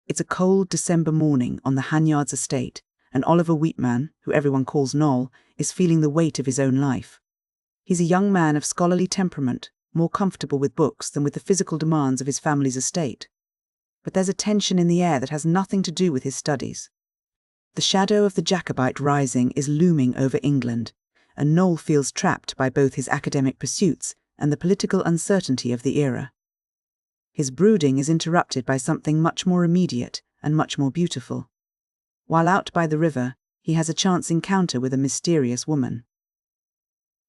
It's a cold December morning on the Hanyards estate, and Oliver Wheatman, who everyone calls Noll, is feeling the weight of his own life. He's a young man of scholarly temperament, more comfortable with books than with the physical demands of his family's estate. But there's a tension in the air that has nothing to do with his studies. The shadow of the Jacobite rising is looming over England, and Noll feels trapped by both his academic pursuits and the political uncertainty of the era. His brooding is interrupted by something much more immediate and much more beautiful. While out by the river, he has a chance encounter with a mysterious woman.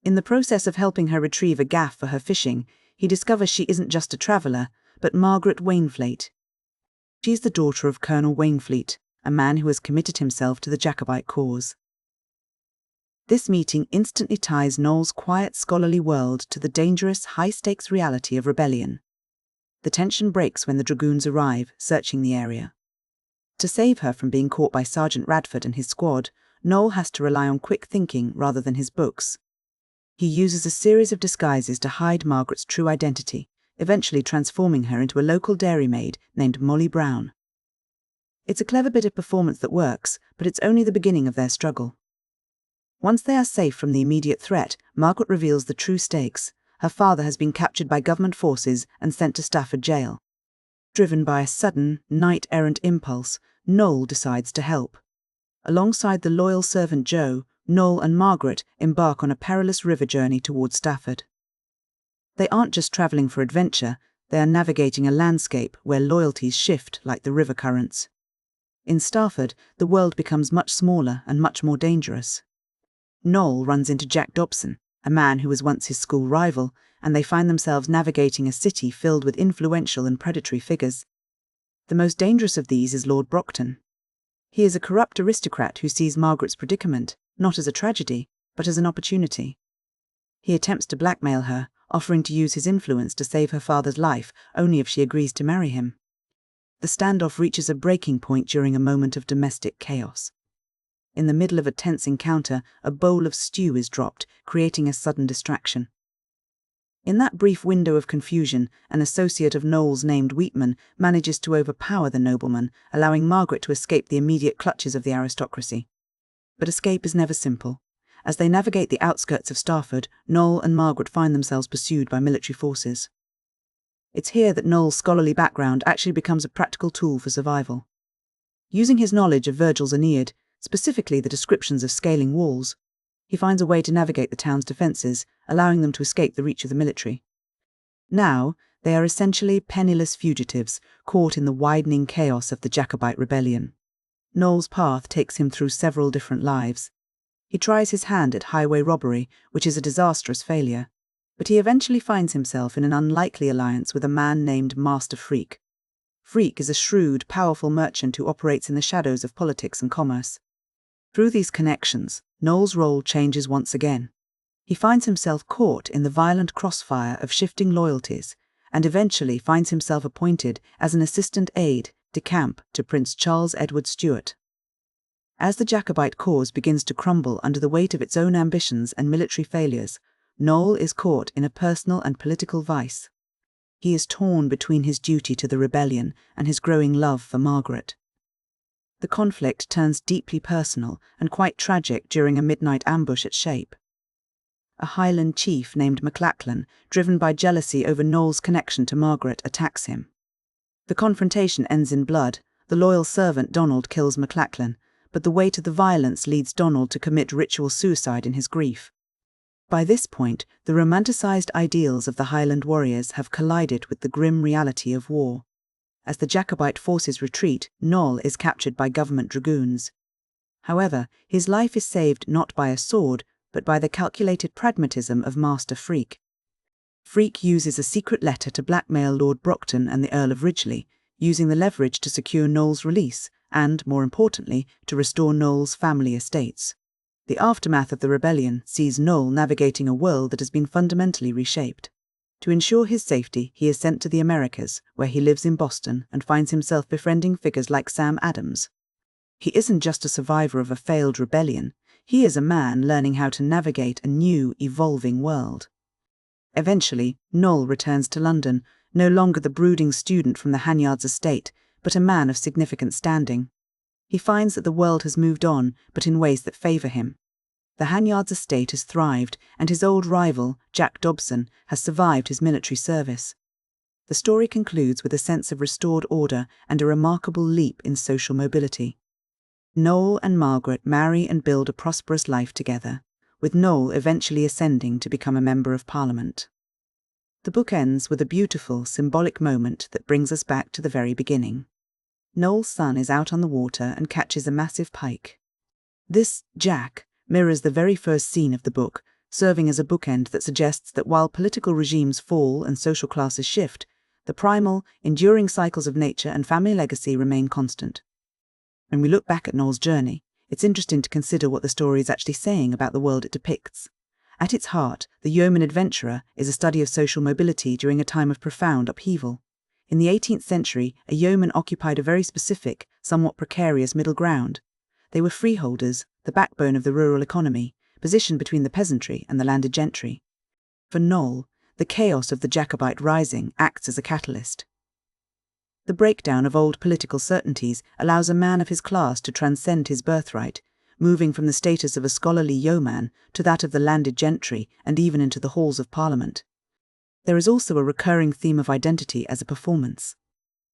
In the process of helping her retrieve a gaff for her fishing, he discovers she isn't just a traveller, but Margaret Waynflete. She's the daughter of Colonel Waynflete, a man who has committed himself to the Jacobite cause. This meeting instantly ties Noll's quiet scholarly world to the dangerous, high-stakes reality of rebellion. The tension breaks when the dragoons arrive, searching the area. To save her from being caught by Sergeant Radford and his squad, Noll has to rely on quick thinking rather than his books. He uses a series of disguises to hide Margaret's true identity, eventually transforming her into a local dairymaid named Molly Brown. It's a clever bit of performance that works, but it's only the beginning of their struggle. Once they are safe from the immediate threat, Margaret reveals the true stakes. Her father has been captured by government forces and sent to Stafford jail. Driven by a sudden, knight-errant impulse, Noll decides to help. Alongside the loyal servant Joe, Noll and Margaret embark on a perilous river journey towards Stafford. They aren't just travelling for adventure, they are navigating a landscape where loyalties shift like the river currents. In Stafford, the world becomes much smaller and much more dangerous. Noll runs into Jack Dobson, a man who was once his school rival, and they find themselves navigating a city filled with influential and predatory figures. The most dangerous of these is Lord Brockton. He is a corrupt aristocrat who sees Margaret's predicament not as a tragedy, but as an opportunity. He attempts to blackmail her, offering to use his influence to save her father's life only if she agrees to marry him. The standoff reaches a breaking point during a moment of domestic chaos. In the middle of a tense encounter, a bowl of stew is dropped, creating a sudden distraction. In that brief window of confusion, an associate of Noll's named Wheatman manages to overpower the nobleman, allowing Margaret to escape the immediate clutches of the aristocracy. But escape is never simple. As they navigate the outskirts of Stafford, Noll and Margaret find themselves pursued by military forces. It's here that Noll's scholarly background actually becomes a practical tool for survival. Using his knowledge of Virgil's Aeneid, specifically the descriptions of scaling walls, he finds a way to navigate the town's defences, allowing them to escape the reach of the military. Now, they are essentially penniless fugitives, caught in the widening chaos of the Jacobite rebellion. Noll's path takes him through several different lives. He tries his hand at highway robbery, which is a disastrous failure, but he eventually finds himself in an unlikely alliance with a man named Master Freak. Freak is a shrewd, powerful merchant who operates in the shadows of politics and commerce. Through these connections, Noll's role changes once again. He finds himself caught in the violent crossfire of shifting loyalties, and eventually finds himself appointed as an assistant aide de camp to Prince Charles Edward Stuart. As the Jacobite cause begins to crumble under the weight of its own ambitions and military failures, Noll is caught in a personal and political vice. He is torn between his duty to the rebellion and his growing love for Margaret. The conflict turns deeply personal and quite tragic during a midnight ambush at Shape. A Highland chief named MacLachlan, driven by jealousy over Noll's connection to Margaret, attacks him. The confrontation ends in blood. The loyal servant Donald kills MacLachlan, but the weight of the violence leads Donald to commit ritual suicide in his grief. By this point, the romanticised ideals of the Highland warriors have collided with the grim reality of war. As the Jacobite forces retreat, Noll is captured by government dragoons. However, his life is saved not by a sword, but by the calculated pragmatism of Master Freak. Freak uses a secret letter to blackmail Lord Brockton and the Earl of Ridgely, using the leverage to secure Noll's release and, more importantly, to restore Noll's family estates. The aftermath of the rebellion sees Noll navigating a world that has been fundamentally reshaped. To ensure his safety, he is sent to the Americas, where he lives in Boston and finds himself befriending figures like Sam Adams. He isn't just a survivor of a failed rebellion, he is a man learning how to navigate a new, evolving world. Eventually, Noll returns to London, no longer the brooding student from the Hanyards estate, but a man of significant standing. He finds that the world has moved on, but in ways that favour him. The Hanyards estate has thrived, and his old rival, Jack Dobson, has survived his military service. The story concludes with a sense of restored order and a remarkable leap in social mobility. Noll and Margaret marry and build a prosperous life together, with Noll eventually ascending to become a Member of Parliament. The book ends with a beautiful, symbolic moment that brings us back to the very beginning. Noll's son is out on the water and catches a massive pike. This Jack mirrors the very first scene of the book, serving as a bookend that suggests that while political regimes fall and social classes shift, the primal, enduring cycles of nature and family legacy remain constant. When we look back at Noll's journey, it's interesting to consider what the story is actually saying about the world it depicts. At its heart, the Yeoman Adventurer is a study of social mobility during a time of profound upheaval. In the 18th century, a yeoman occupied a very specific, somewhat precarious middle ground. They were freeholders, the backbone of the rural economy, positioned between the peasantry and the landed gentry. For Noll, the chaos of the Jacobite rising acts as a catalyst. The breakdown of old political certainties allows a man of his class to transcend his birthright, moving from the status of a scholarly yeoman to that of the landed gentry and even into the halls of Parliament. There is also a recurring theme of identity as a performance.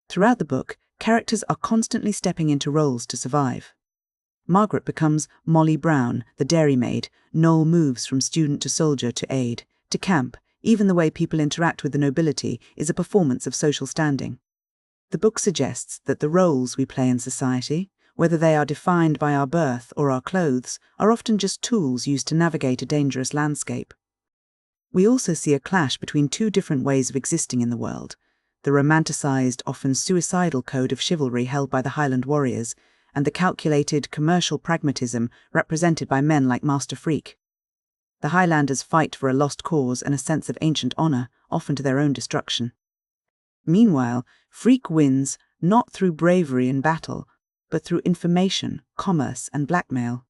Throughout the book, characters are constantly stepping into roles to survive. Margaret becomes Molly Brown, the dairymaid. Noll moves from student to soldier to aide, to camp. Even the way people interact with the nobility is a performance of social standing. The book suggests that the roles we play in society, whether they are defined by our birth or our clothes, are often just tools used to navigate a dangerous landscape. We also see a clash between two different ways of existing in the world: the romanticised, often suicidal code of chivalry held by the Highland warriors, and the calculated, commercial pragmatism represented by men like Master Freke. The Highlanders fight for a lost cause and a sense of ancient honour, often to their own destruction. Meanwhile, Freke wins not through bravery in battle, but through information, commerce, and blackmail.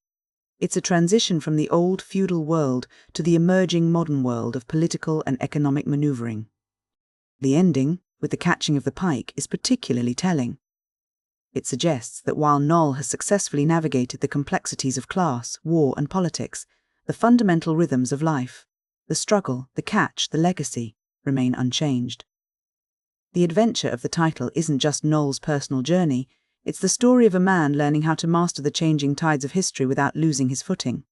It's a transition from the old feudal world to the emerging modern world of political and economic manoeuvring. The ending, with the catching of the pike, is particularly telling. It suggests that while Noll has successfully navigated the complexities of class, war, and politics, the fundamental rhythms of life, the struggle, the catch, the legacy, remain unchanged. The adventure of the title isn't just Noll's personal journey, it's the story of a man learning how to master the changing tides of history without losing his footing.